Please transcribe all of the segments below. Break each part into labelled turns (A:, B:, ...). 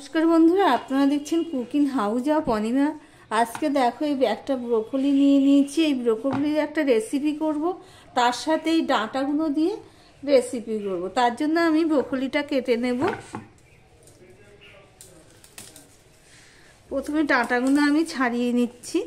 A: নমস্কার বন্ধুরা, আপনারা দেখছেন কুকিং হাউস অফ অনিমা। আজকে দেখো এই একটা ব্রোকলি নিয়ে নিয়েছি। এই ব্রোকলির একটা রেসিপি করব, তার সাথে এই ডাঁটাগুলো দিয়ে রেসিপি করব। তার জন্য আমি ব্রোকলিটা কেটে নেব। প্রথমে ডাঁটাগুলো আমি ছাড়িয়ে নিচ্ছি।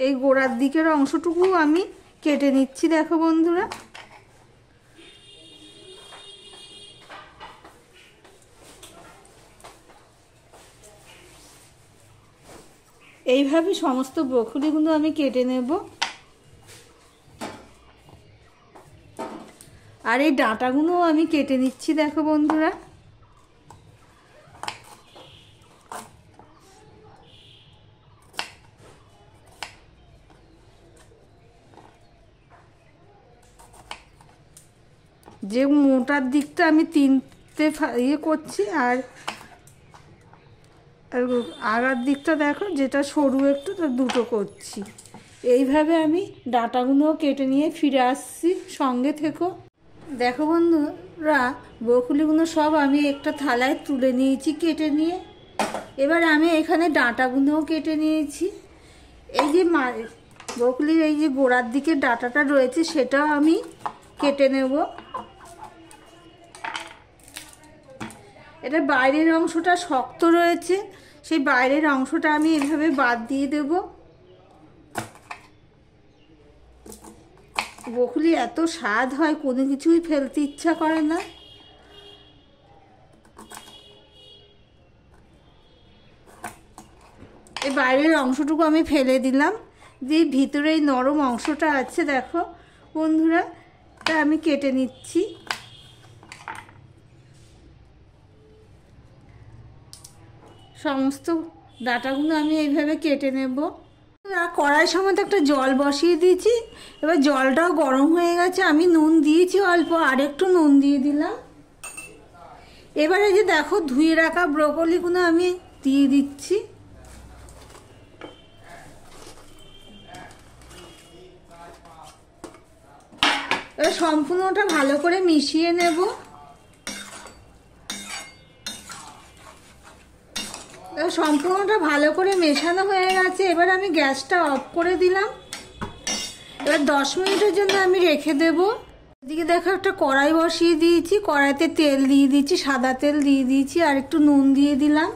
A: এই গোড়ার দিকের অংশটুকু আমি কেটে নিচ্ছি। দেখো বন্ধুরা, এইভাবে সমস্ত ব্রোকলিগুলো আমি কেটে নেব। আর এই ডাঁটাগুলো আমি কেটে নিচ্ছি। দেখো বন্ধুরা, যে মোটার দিকটা আমি তিনটে করছি, আর আগার দিকটা দেখো যেটা সরু একটু, তো দুটো করছি। এইভাবে আমি ডাঁটাগুলোও কেটে নিয়ে ফিরে আসছি, সঙ্গে থেকো। দেখো বন্ধুরা, ব্রোকলিগুলো সব আমি একটা থালায় তুলে নিয়েছি কেটে নিয়ে। এবার আমি এখানে ডাঁটাগুলোও কেটে নিয়েছি। এই যে ব্রোকলির এই যে গোড়ার দিকে ডাঁটাটা রয়েছে, সেটাও আমি কেটে নেব। এটা বাইরের অংশটা শক্ত রয়েছে, সেই বাইরের অংশটা আমি এভাবে বাদ দিয়ে দেব। ব্রোকলি এত স্বাদ হয়, কোনো কিছুই ফেলতে ইচ্ছা করে না। এই বাইরের অংশটুকু আমি ফেলে দিলাম, দিয়ে ভিতরে এই নরম অংশটা আছে দেখো বন্ধুরা, তা আমি কেটে নিচ্ছি। সমস্ত ডাঁটাগুলো আমি এইভাবে কেটে নেব। কড়াই সময় একটা জল বসিয়ে দিয়েছি। এবার জলটাও গরম হয়ে গেছে। আমি নুন দিয়েছি অল্প, আর একটু নুন দিয়ে দিলাম। এবারে যে দেখো ধুয়ে রাখা ব্রোকলিগুলো আমি দিয়ে দিচ্ছি। এবার সম্পূর্ণটা ভালো করে মিশিয়ে নেব। সম্পূর্ণটা ভালো করে মেশানো হয়ে গেছে। এবার আমি গ্যাসটা অফ করে দিলাম। এবার 10 মিনিটের জন্য আমি রেখে দেব। এদিকে দেখো একটা কড়াই বসিয়ে দিয়েছি, কড়াইতে তেল দিয়ে দিয়েছি, সাদা তেল দিয়ে দিয়েছি, আর একটু নুন দিয়ে দিলাম।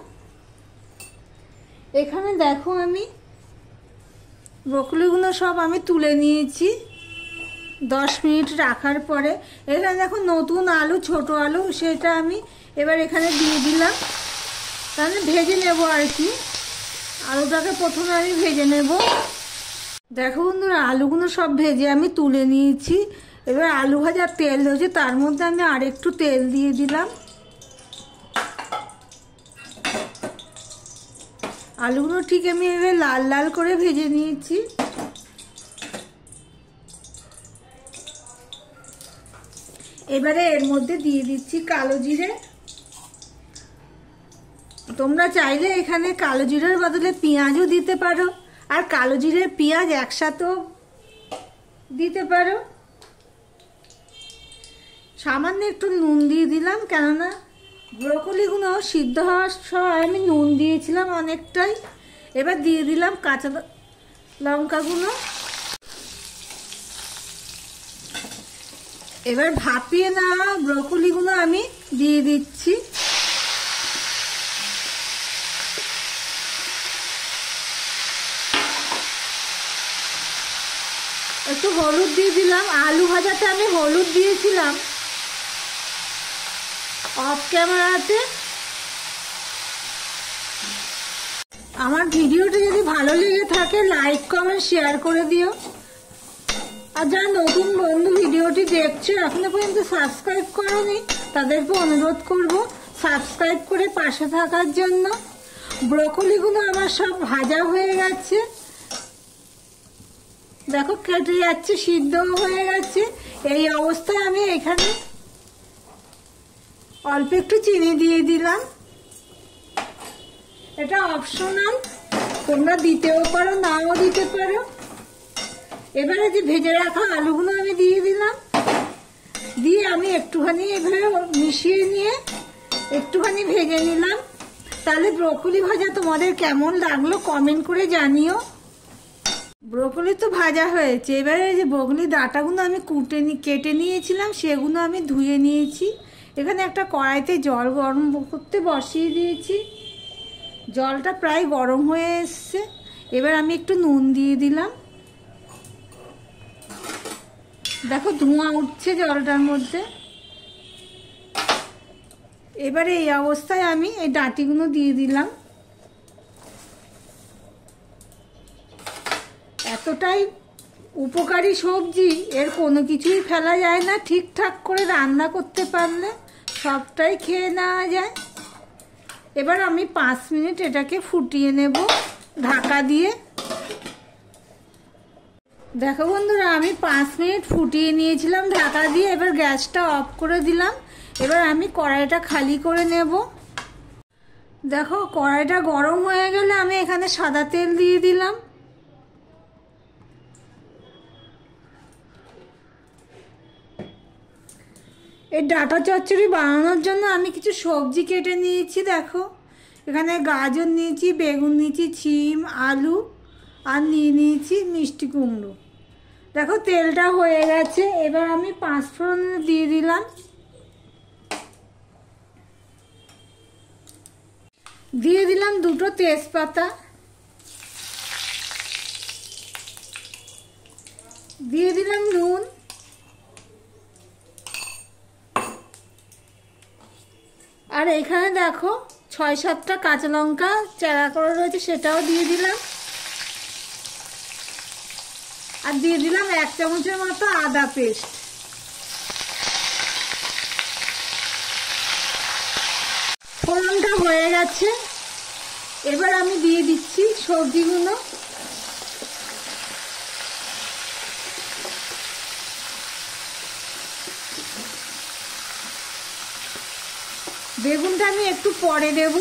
A: এখানে দেখো আমি ব্রোকলিগুলো সব আমি তুলে নিয়েছি 10 মিনিট রাখার পরে। এখানে দেখো নতুন আলু, ছোট আলু, সেটা আমি এবার এখানে দিয়ে দিলাম। তাহলে ভেজে নেব আর কি। আলুটাকে প্রথমে আমি ভেজে নেব। দেখো বন্ধুরা, আলুগুলো সব ভেজে আমি তুলে নিয়েছি। এবার আলু ভাজার তেল হয়েছে, তার মধ্যে আমি আর একটু তেল দিয়ে দিলাম। আলুগুলো ঠিক আমি এবার লাল লাল করে ভেজে নিয়েছি। এবারে এর মধ্যে দিয়ে দিচ্ছি কালো জিরে। তোমরা চাইলে এখানে কালো জিরের বদলে পেঁয়াজও দিতে পারো, আর কালো জিরে পেঁয়াজ একসাথেও দিতে পারো। সামান্য একটু নুন দিয়ে দিলাম, কেননা ব্রোকলিগুলো সিদ্ধ হওয়ার সময় আমি নুন দিয়েছিলাম অনেকটাই। এবার দিয়ে দিলাম কাঁচা লঙ্কাগুলো। এবার ভাপিয়ে নেওয়া ব্রোকলিগুলো আমি দিয়ে দিচ্ছি। একটু হলুদ দিয়ে দিলাম। আলু ভাজাতে আমি হলুদ দিয়েছিলাম অফ ক্যামেরাতে। আমার ভিডিওটি যদি ভালো লেগে থাকে, লাইক কমেন্ট শেয়ার করে দিও। আর যারা নতুন বন্ধু ভিডিওটি দেখছো, এখনো পর্যন্ত সাবস্ক্রাইব করোনি, তাদেরকে অনুরোধ করব সাবস্ক্রাইব করে পাশে থাকার জন্য। ব্রোকলিগুলো আমার সব ভাজা হয়ে গেছে, দেখো কেটে যাচ্ছে, সিদ্ধ হয়ে গেছে। এই অবস্থায় আমি এখানে অল্প একটু চিনি দিয়ে দিলাম। এটা অপশনাল, তোমরা দিতেও পারো নাও দিতে পারো। এবারে যে ভেজে রাখা আলুগুলো আমি দিয়ে দিলাম, দিয়ে আমি একটুখানি এভাবে মিশিয়ে নিয়ে একটুখানি ভেজে নিলাম। তাহলে ব্রোকলি ভাজা তোমাদের কেমন লাগলো কমেন্ট করে জানিও। ব্রোকলি তো ভাজা হয়েছে, এবারে যে ব্রোকলি ডাঁটাগুলো আমি কেটে নিয়েছিলাম সেগুলো আমি ধুয়ে নিয়েছি। এখানে একটা কড়াইতে জল গরম করতে বসিয়ে দিয়েছি, জলটা প্রায় গরম হয়ে এসছে। এবার আমি একটু নুন দিয়ে দিলাম, দেখো ধোঁয়া উঠছে জলটার মধ্যে। এবারে এই অবস্থায় আমি এই ডাঁটিগুলো দিয়ে দিলাম। এতটাই উপকারী সবজি, এর কোনো কিছুই ফেলা যায় না। ঠিকঠাক করে রান্না করতে পারলে সবটাই খেয়ে নেওয়া যায়। এবার আমি 5 মিনিট এটাকে ফুটিয়ে নেব ঢাকা দিয়ে। দেখো বন্ধুরা, আমি 5 মিনিট ফুটিয়ে নিয়েছিলাম ঢাকা দিয়ে। এবার গ্যাসটা অফ করে দিলাম। এবার আমি কড়াইটা খালি করে নেব। দেখো কড়াইটা গরম হয়ে গেলে আমি এখানে সাদা তেল দিয়ে দিলাম। এই ডাঁটা চচ্চড়ি বানানোর জন্য আমি কিছু সবজি কেটে নিয়েছি। দেখো এখানে গাজর নিয়েছি, বেগুন নিয়েছি, শিম, আলু আর নিয়েছি মিষ্টি কুমড়ো। দেখো তেলটা হয়ে গেছে। এবার আমি 5 ফোড়ন দিয়ে দিলাম, দিয়ে দিলাম 2টো তেজপাতা, দিয়ে দিলাম নুন, আর এখানে দেখো 6-7টা কাঁচা লঙ্কা চেরা করে রয়েছে সেটাও দিয়ে দিলাম, আর দিয়ে দিলাম 1 চামচের মতো আদা পেস্ট। ফোড়নটা হয়ে গেছে। এবার আমি দিয়ে দিচ্ছি সবজিগুলো। বেগুনটা আমি একটু পরে দেব।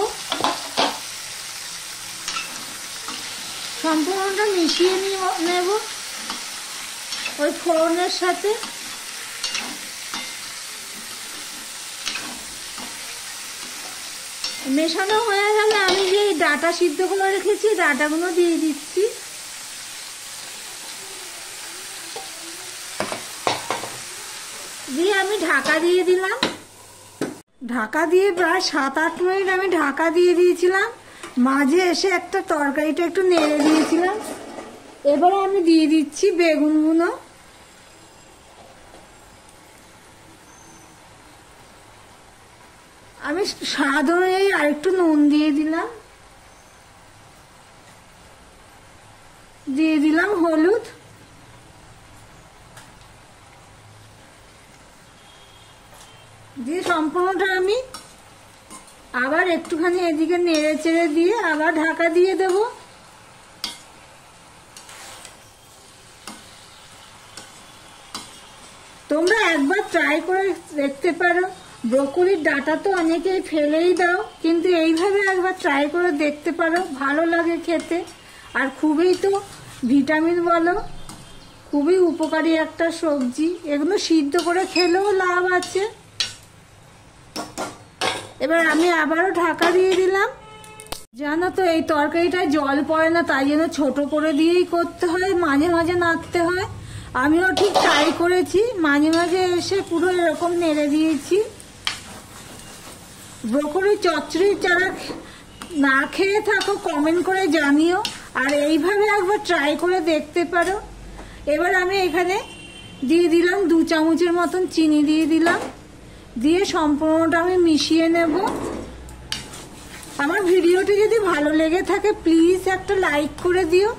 A: সম্পূর্ণটা মিশিয়ে নেব ওই ফোড়নের সাথে। মেশানো হয়ে গেলে আমি যে ডাঁটা সিদ্ধ করে রেখেছি ডাঁটাগুলো দিয়ে দিচ্ছি। দিয়ে আমি ঢাকা দিয়ে দিলাম। ঢাকা দিয়ে প্রায় 7-8 মিনিট আমি ঢাকা দিয়ে দিয়েছিলাম। মাঝে এসে একটা তরকারিটা একটু নেড়ে দিয়েছিলাম। এবারে আমি দিয়ে দিচ্ছি বেগুনগুলো। আমি স্বাদ অনুযায়ী আরেকটু নুন দিয়ে দিলাম, দিয়ে দিলাম হলুদ, দিয়ে সম্পূর্ণটা আমি আবার একটুখানি এদিকে নেড়ে চেড়ে দিয়ে আবার ঢাকা দিয়ে দেব। তোমরা একবার ট্রাই করে দেখতে পারো। ব্রোকলির ডাঁটা তো অনেকেই ফেলেই দাও, কিন্তু এইভাবে একবার ট্রাই করে দেখতে পারো, ভালো লাগে খেতে। আর খুবই তো ভিটামিন বলো, খুবই উপকারী একটা সবজি। এগুলো সিদ্ধ করে খেলেও লাভ আছে। এবার আমি আবারও ঢাকা দিয়ে দিলাম। জানো তো এই তরকারিটায় জল পড়ে না, তাই জন্য ছোট করে দিয়েই করতে হয়, মাঝে মাঝে নাড়তে হয়। আমিও ঠিক তাই করেছি, মাঝে মাঝে এসে পুরো এরকম নেড়ে দিয়েছি। ব্রোকলি চচ্চড়ি যারা না খেয়ে থাকো কমেন্ট করে জানিও, আর এইভাবে একবার ট্রাই করে দেখতে পারো। এবার আমি এখানে দিয়ে দিলাম 2 চামচের মতন চিনি দিয়ে দিলাম, দিয়ে সম্পূর্ণটা আমি মিশিয়ে নেব। আমার ভিডিওটি যদি ভালো লেগে থাকে প্লিজ একটা লাইক করে দিও।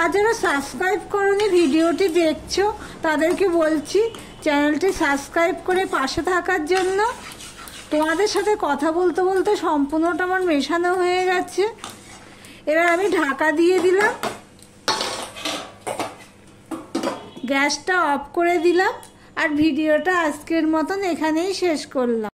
A: আর যারা সাবস্ক্রাইব করোনি ভিডিওটি দেখছো তাদেরকে বলছি চ্যানেলটি সাবস্ক্রাইব করে পাশে থাকার জন্য। তোমাদের সাথে কথা বলতে বলতে সম্পূর্ণটা আমার মেশানো হয়ে গেছে। এবার আমি ঢাকা দিয়ে দিলাম, গ্যাসটা অফ করে দিলাম, আর ভিডিওটা আজকের মতন এখানেই শেষ করলাম।